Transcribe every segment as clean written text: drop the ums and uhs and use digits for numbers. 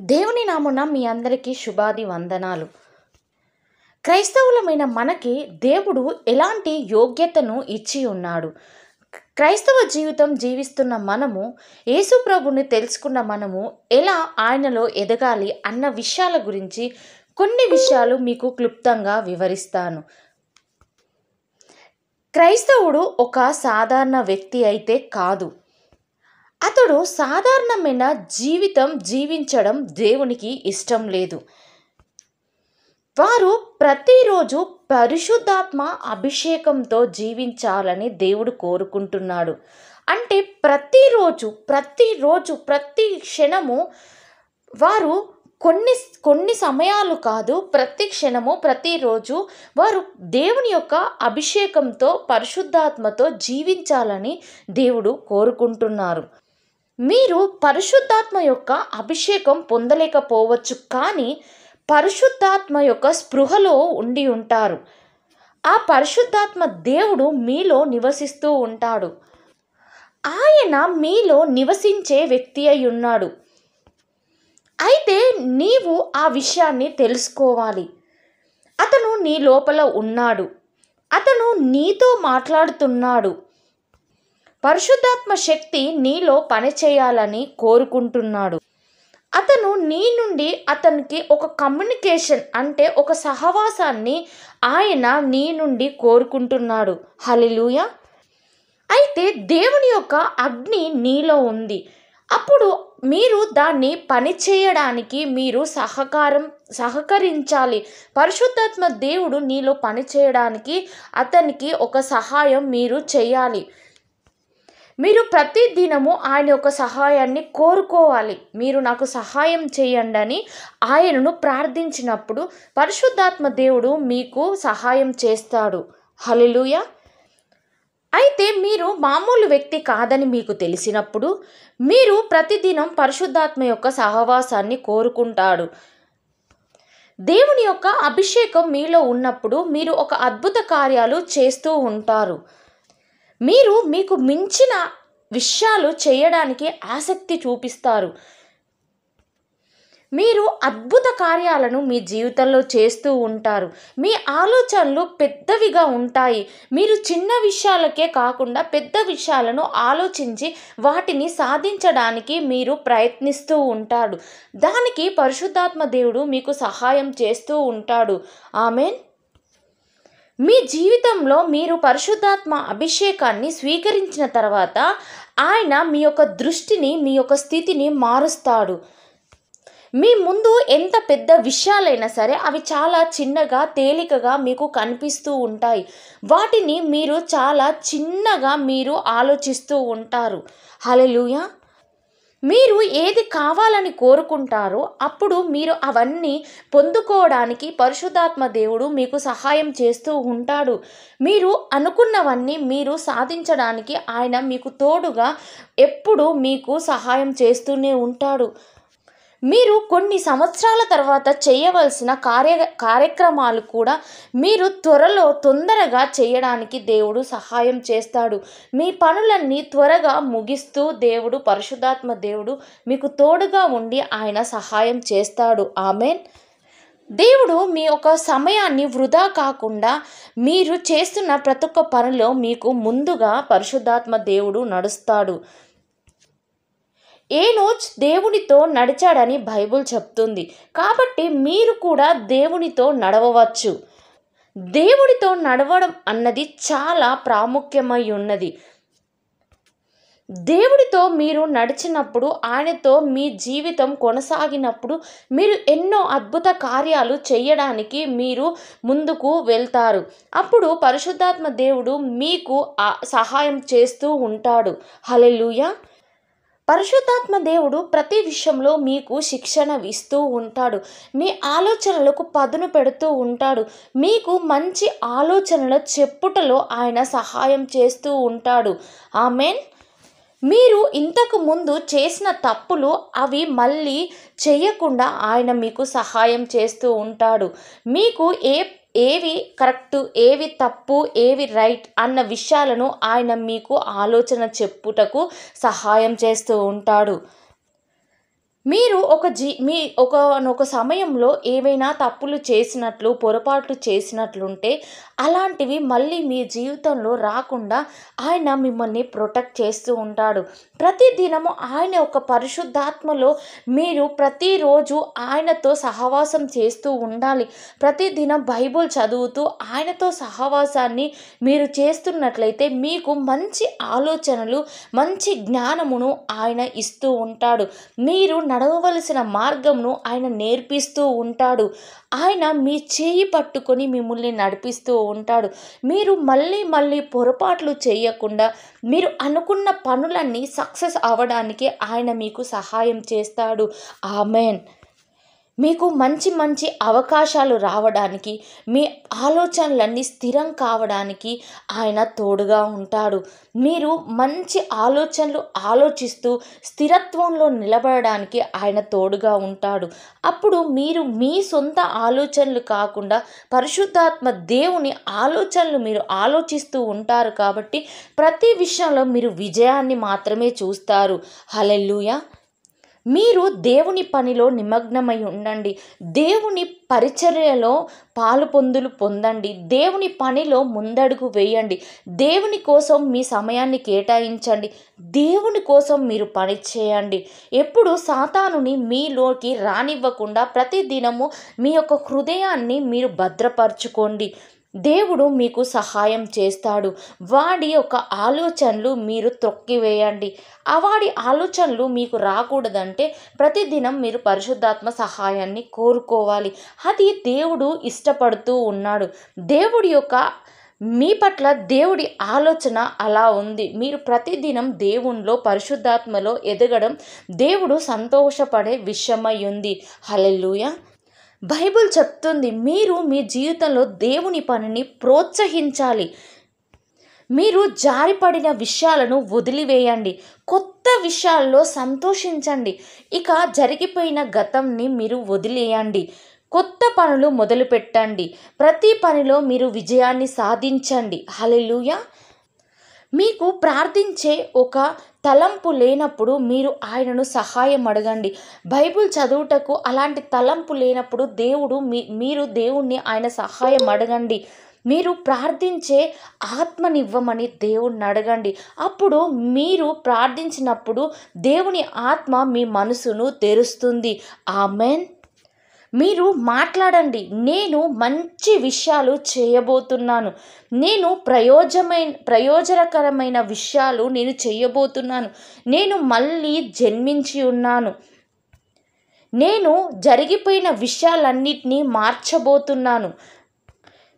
దేవుని నామున మీ అందరికీ శుభాది వందనాలు. క్రైస్తవులమైన మనకి దేవుడు ఎలాంటి యోగ్యతను ఇచ్చి ఉన్నాడు? క్రైస్తవ జీవితం జీవిస్తున్న మనము, యేసు ప్రభుని తెలుసుకున్న మనము ఎలా ఆయనలో ఎదగాలి అన్న విషయాల గురించి కొన్ని విషయాలు మీకు క్లుప్తంగా వివరిస్తాను. క్రైస్తవుడు ఒక సాధారణ వ్యక్తి అయితే కాదు. అతడు సాధారణమైన జీవితం జీవించడం దేవునికి ఇష్టం లేదు. వారు ప్రతిరోజు పరిశుద్ధాత్మ అభిషేకంతో జీవించాలని దేవుడు కోరుకుంటున్నాడు. అంటే ప్రతిరోజు ప్రతి క్షణము వారు కొన్ని సమయాలు కాదు, ప్రతి క్షణము ప్రతిరోజు వారు దేవుని యొక్క అభిషేకంతో పరిశుద్ధాత్మతో జీవించాలని దేవుడు కోరుకుంటున్నారు. మీరు పరిశుద్ధాత్మ యొక్క అభిషేకం పొందలేకపోవచ్చు, కానీ పరిశుద్ధాత్మ యొక్క స్పృహలో ఉండి ఉంటారు. ఆ పరిశుద్ధాత్మ దేవుడు మీలో నివసిస్తూ ఉంటాడు. ఆయన మీలో నివసించే వ్యక్తి అయి ఉన్నాడు. అయితే నీవు ఆ విషయాన్ని తెలుసుకోవాలి. అతను నీ లోపల ఉన్నాడు. అతను నీతో మాట్లాడుతున్నాడు. పరిశుద్ధాత్మ శక్తి నీలో పనిచేయాలని కోరుకుంటున్నాడు. అతను నీ నుండి అతనికి ఒక కమ్యూనికేషన్, అంటే ఒక సహవాసాన్ని ఆయన నీ నుండి కోరుకుంటున్నాడు. హల్లెలూయా. అయితే దేవుని యొక్క అగ్ని నీలో ఉంది. అప్పుడు మీరు దాన్ని పనిచేయడానికి మీరు సహకరించాలి. పరిశుద్ధాత్మ దేవుడు నీలో పనిచేయడానికి అతనికి ఒక సహాయం మీరు చేయాలి. మీరు ప్రతి దినము ఆయన యొక్క సహాయాన్ని కోరుకోవాలి. మీరు నాకు సహాయం చేయండి అని ఆయనను ప్రార్థించినప్పుడు పరిశుద్ధాత్మ దేవుడు మీకు సహాయం చేస్తాడు. హల్లెలూయా. అయితే మీరు మామూలు వ్యక్తి కాదని మీకు తెలిసినప్పుడు మీరు ప్రతిదినం పరిశుద్ధాత్మ యొక్క సహవాసాన్ని కోరుకుంటాడు. దేవుని యొక్క అభిషేకం మీలో ఉన్నప్పుడు మీరు ఒక అద్భుత కార్యాలు చేస్తూ ఉంటారు. మీరు మీకు మించిన విషయాలు చేయడానికి ఆసక్తి చూపిస్తారు. మీరు అద్భుత కార్యాలను మీ జీవితంలో చేస్తూ ఉంటారు. మీ ఆలోచనలు పెద్దవిగా ఉంటాయి. మీరు చిన్న విషయాలకే కాకుండా పెద్ద విషయాలను ఆలోచించి వాటిని సాధించడానికి మీరు ప్రయత్నిస్తూ ఉంటారు. దానికి పరిశుద్ధాత్మ దేవుడు మీకు సహాయం చేస్తూ ఉంటాడు. ఆమేన్. మీ జీవితంలో మీరు పరిశుద్ధాత్మ అభిషేకాన్ని స్వీకరించిన తర్వాత ఆయన మీ యొక్క దృష్టిని, మీ యొక్క స్థితిని మారుస్తాడు. మీ ముందు ఎంత పెద్ద విషయాలైనా సరే అవి చాలా చిన్నగా, తేలికగా మీకు కనిపిస్తూ ఉంటాయి. వాటిని మీరు చాలా చిన్నగా మీరు ఆలోచిస్తూ ఉంటారు. హల్లెలూయా. మీరు ఏది కావాలని కోరుకుంటారో అప్పుడు మీరు అవన్నీ పొందుకోవడానికి పరిశుద్ధాత్మ దేవుడు మీకు సహాయం చేస్తూ ఉంటాడు. మీరు అనుకున్నవన్నీ మీరు సాధించడానికి ఆయన మీకు తోడుగా ఎప్పుడు మీకు సహాయం చేస్తూనే ఉంటాడు. మీరు కొన్ని సంవత్సరాల తర్వాత చేయవలసిన కార్యక్రమాలు కూడా మీరు తొందరగా చేయడానికి దేవుడు సహాయం చేస్తాడు. మీ పనులన్నీ త్వరగా ముగిస్తూ దేవుడు, పరిశుద్ధాత్మ దేవుడు మీకు తోడుగా ఉండి ఆయన సహాయం చేస్తాడు. ఆమేన్. దేవుడు మీ యొక్క సమయాన్ని వృధా కాకుండా మీరు చేస్తున్న ప్రతి ఒక్క పనిలో మీకు ముందుగా పరిశుద్ధాత్మ దేవుడు నడుస్తాడు. ఏనోచ్ దేవునితో నడిచాడని బైబిల్ చెప్తుంది. కాబట్టి మీరు కూడా దేవునితో నడవవచ్చు. దేవునితో నడవడం అన్నది చాలా ప్రాముఖ్యమై ఉన్నది. దేవుడితో మీరు నడిచినప్పుడు, ఆయనతో మీ జీవితం కొనసాగినప్పుడు మీరు ఎన్నో అద్భుత కార్యాలు చేయడానికి మీరు ముందుకు వెళ్తారు. అప్పుడు పరిశుద్ధాత్మ దేవుడు మీకు సహాయం చేస్తూ ఉంటాడు. హల్లెలూయా. పరిశుద్ధాత్మ దేవుడు ప్రతి విషయంలో మీకు శిక్షణ ఇస్తూ ఉంటాడు. మీ ఆలోచనలకు పదును పెడుతూ ఉంటాడు. మీకు మంచి ఆలోచనలు చెప్పుటలో ఆయన సహాయం చేస్తూ ఉంటాడు. ఆమేన్. మీరు ఇంతకు ముందు చేసిన తప్పులు అవి మళ్ళీ చేయకుండా ఆయన మీకు సహాయం చేస్తూ ఉంటాడు. మీకు ఏవి కరెక్టు, ఏవి తప్పు, ఏవి రైట్ అన్న విషయాలను ఆయన మీకు ఆలోచన చెప్పుటకు సహాయం చేస్తూ ఉంటాడు. మీరు ఒక సమయంలో ఏవైనా తప్పులు చేసినట్లు, పొరపాట్లు చేసినట్లుంటే అలాంటివి మళ్ళీ మీ జీవితంలో రాకుండా ఆయన మిమ్మల్ని ప్రొటెక్ట్ చేస్తూ ఉంటాడు. ప్రతిదినము ఆయన ఒక పరిశుద్ధాత్మలో మీరు ప్రతిరోజు ఆయనతో సహవాసం చేస్తూ ఉండాలి. ప్రతిదినం బైబుల్ చదువుతూ ఆయనతో సహవాసాన్ని మీరు చేస్తున్నట్లయితే మీకు మంచి ఆలోచనలు, మంచి జ్ఞానమును ఆయన ఇస్తూ ఉంటాడు. మీరు నడవవలసిన మార్గమును ఆయన నేర్పిస్తూ ఉంటాడు. ఆయన మీ చేయి పట్టుకొని మిమ్మల్ని నడిపిస్తూ ఉంటాడు. మీరు మళ్ళీ పొరపాట్లు చేయకుండా మీరు అనుకున్న పనులన్నీ సక్సెస్ అవ్వడానికి ఆయన మీకు సహాయం చేస్తాడు. ఆమేన్. మీకు మంచి అవకాశాలు రావడానికి, మీ ఆలోచనలన్నీ స్థిరం కావడానికి ఆయన తోడుగా ఉంటాడు. మీరు మంచి ఆలోచనలు ఆలోచిస్తూ స్థిరత్వంలో నిలబడడానికి ఆయన తోడుగా ఉంటాడు. అప్పుడు మీరు మీ సొంత ఆలోచనలు కాకుండా పరిశుద్ధాత్మ దేవుని ఆలోచనలు మీరు ఆలోచిస్తూ ఉంటారు కాబట్టి ప్రతి విషయంలో మీరు విజయాన్ని మాత్రమే చూస్తారు. హల్లెలూయా. మీరు దేవుని పనిలో నిమగ్నమై ఉండండి. దేవుని పరిచర్యలో పొందండి. దేవుని పనిలో ముందడుగు వేయండి. దేవుని కోసం మీ సమయాన్ని కేటాయించండి. దేవుని కోసం మీరు పని చేయండి. ఎప్పుడు సాతానుని మీలోకి రానివ్వకుండా ప్రతిదినము మీ యొక్క హృదయాన్ని మీరు భద్రపరచుకోండి. దేవుడు మీకు సహాయం చేస్తాడు. వాడి యొక్క ఆలోచనలు మీరు త్రొక్కివేయండి. వాడి ఆలోచనలు మీకు రాకూడదంటే ప్రతిదినం మీరు పరిశుద్ధాత్మ సహాయాన్ని కోరుకోవాలి. అది దేవుడు ఇష్టపడుతూ ఉన్నాడు. మీ పట్ల దేవుడి ఆలోచన అలా ఉంది. మీరు ప్రతిదినం దేవునిలో పరిశుద్ధాత్మలో ఎదగడం దేవుడు సంతోషపడే విషయమై ఉంది. హల్లెలూయా. బైబిల్ చెప్తుంది, మీరు మీ జీవితంలో దేవుని పనిని ప్రోత్సహించాలి. మీరు జారిపడిన విషయాలను వదిలివేయండి. కొత్త విషయాల్లో సంతోషించండి. ఇక జరిగిపోయిన గతంని మీరు వదిలేయండి. కొత్త పనులు మొదలుపెట్టండి. ప్రతి పనిలో మీరు విజయాన్ని సాధించండి. హల్లెలూయా. మీకు ప్రార్థించే ఒక తలంపు లేనప్పుడు మీరు ఆయనను సహాయం అడగండి. బైబిల్ చదువుటకు అలాంటి తలంపు లేనప్పుడు మీరు దేవుణ్ణి ఆయన సహాయం అడగండి. మీరు ప్రార్థించే ఆత్మనివ్వమని దేవుణ్ణి అడగండి. అప్పుడు మీరు ప్రార్థించినప్పుడు దేవుని ఆత్మ మీ మనసును తెరుస్తుంది. ఆమేన్. మీరు మాట్లాడండి. నేను మంచి విషయాలు చేయబోతున్నాను. నేను ప్రయోజనకరమైన విషయాలు నేను చేయబోతున్నాను. నేను మళ్ళీ జన్మించి ఉన్నాను. నేను జరిగిపోయిన విషయాలన్నిటినీ మార్చబోతున్నాను.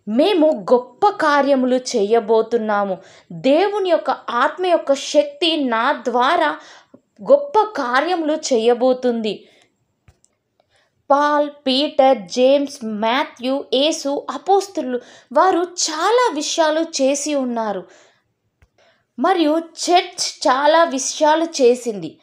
మేము గొప్ప కార్యములు చేయబోతున్నాము. దేవుని యొక్క ఆత్మ యొక్క శక్తి నా ద్వారా గొప్ప కార్యములు చేయబోతుంది. పాల్, పీటర్, జేమ్స్, మాథ్యూ, యేసు, అపోస్తలులు వారు చాలా విషయాలు చేసి ఉన్నారు. మరియు చర్చ్ చాలా విషయాలు చేసింది.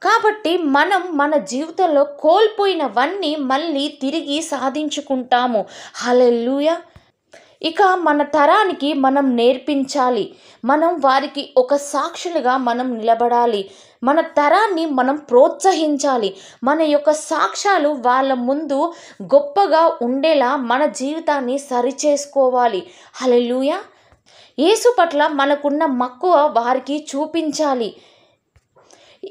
కాబట్టి మనం మన జీవితంలో కోల్పోయినవన్నీ మళ్ళీ తిరిగి సాధించుకుంటాము. హల్లెలూయా. ఇక మన తరానికి మనం నేర్పించాలి. మనం వారికి ఒక సాక్షులుగా మనం నిలబడాలి. మన తరాన్ని మనం ప్రోత్సహించాలి. మన యొక్క సాక్ష్యాలు వాళ్ళ ముందు గొప్పగా ఉండేలా మన జీవితాన్ని సరిచేసుకోవాలి. హల్లెలూయా. యేసు పట్ల మనకున్న మక్కువ వారికి చూపించాలి.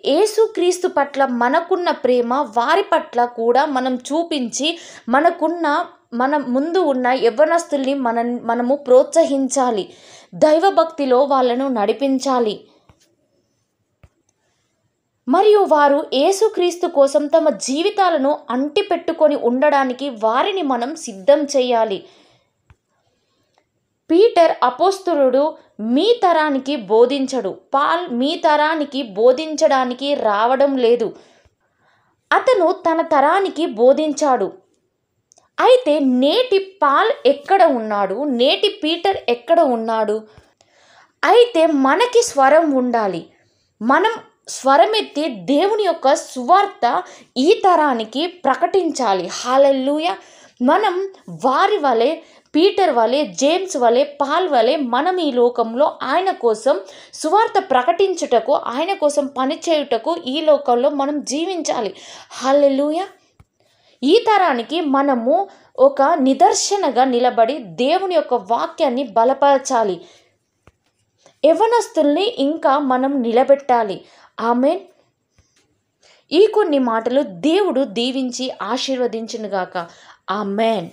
యేసుక్రీస్తు పట్ల మనకున్న ప్రేమ వారి పట్ల కూడా మనం చూపించి మన ముందు ఉన్న యవ్వనస్తుల్ని మనము ప్రోత్సహించాలి. దైవభక్తిలో వాళ్ళను నడిపించాలి. మరియు వారు యేసుక్రీస్తు కోసం తమ జీవితాలను అంటిపెట్టుకొని ఉండడానికి వారిని మనం సిద్ధం చేయాలి. పీటర్ అపోస్తలుడు మీ తరానికి బోధించడు. పాల్ మీ తరానికి బోధించడానికి రావడం లేదు. అతను తన తరానికి బోధించాడు. అయితే నేటి పాల్ ఎక్కడ ఉన్నాడు? నేటి పీటర్ ఎక్కడ ఉన్నాడు? అయితే మనకి స్వరం ఉండాలి. మనం స్వరమెత్తి దేవుని యొక్క సువార్త ఈ తరానికి ప్రకటించాలి. హల్లెలూయా. మనం వారి వలె పీటర్ వలె, జేమ్స్ వలె, పాల్ వలె మనం ఈ లోకంలో ఆయన కోసం సువార్త ప్రకటించుటకు, ఆయన కోసం పనిచేయుటకు ఈ లోకంలో మనం జీవించాలి. హల్లెలూయా. ఈ తరానికి మనము ఒక నిదర్శనగా నిలబడి దేవుని యొక్క వాక్యాన్ని బలపరచాలి. యవ్వనస్తుల్ని ఇంకా మనం నిలబెట్టాలి. ఆమేన్. ఈ కొన్ని మాటలు దేవుడు దీవించి ఆశీర్వదించునుగాక. ఆమేన్.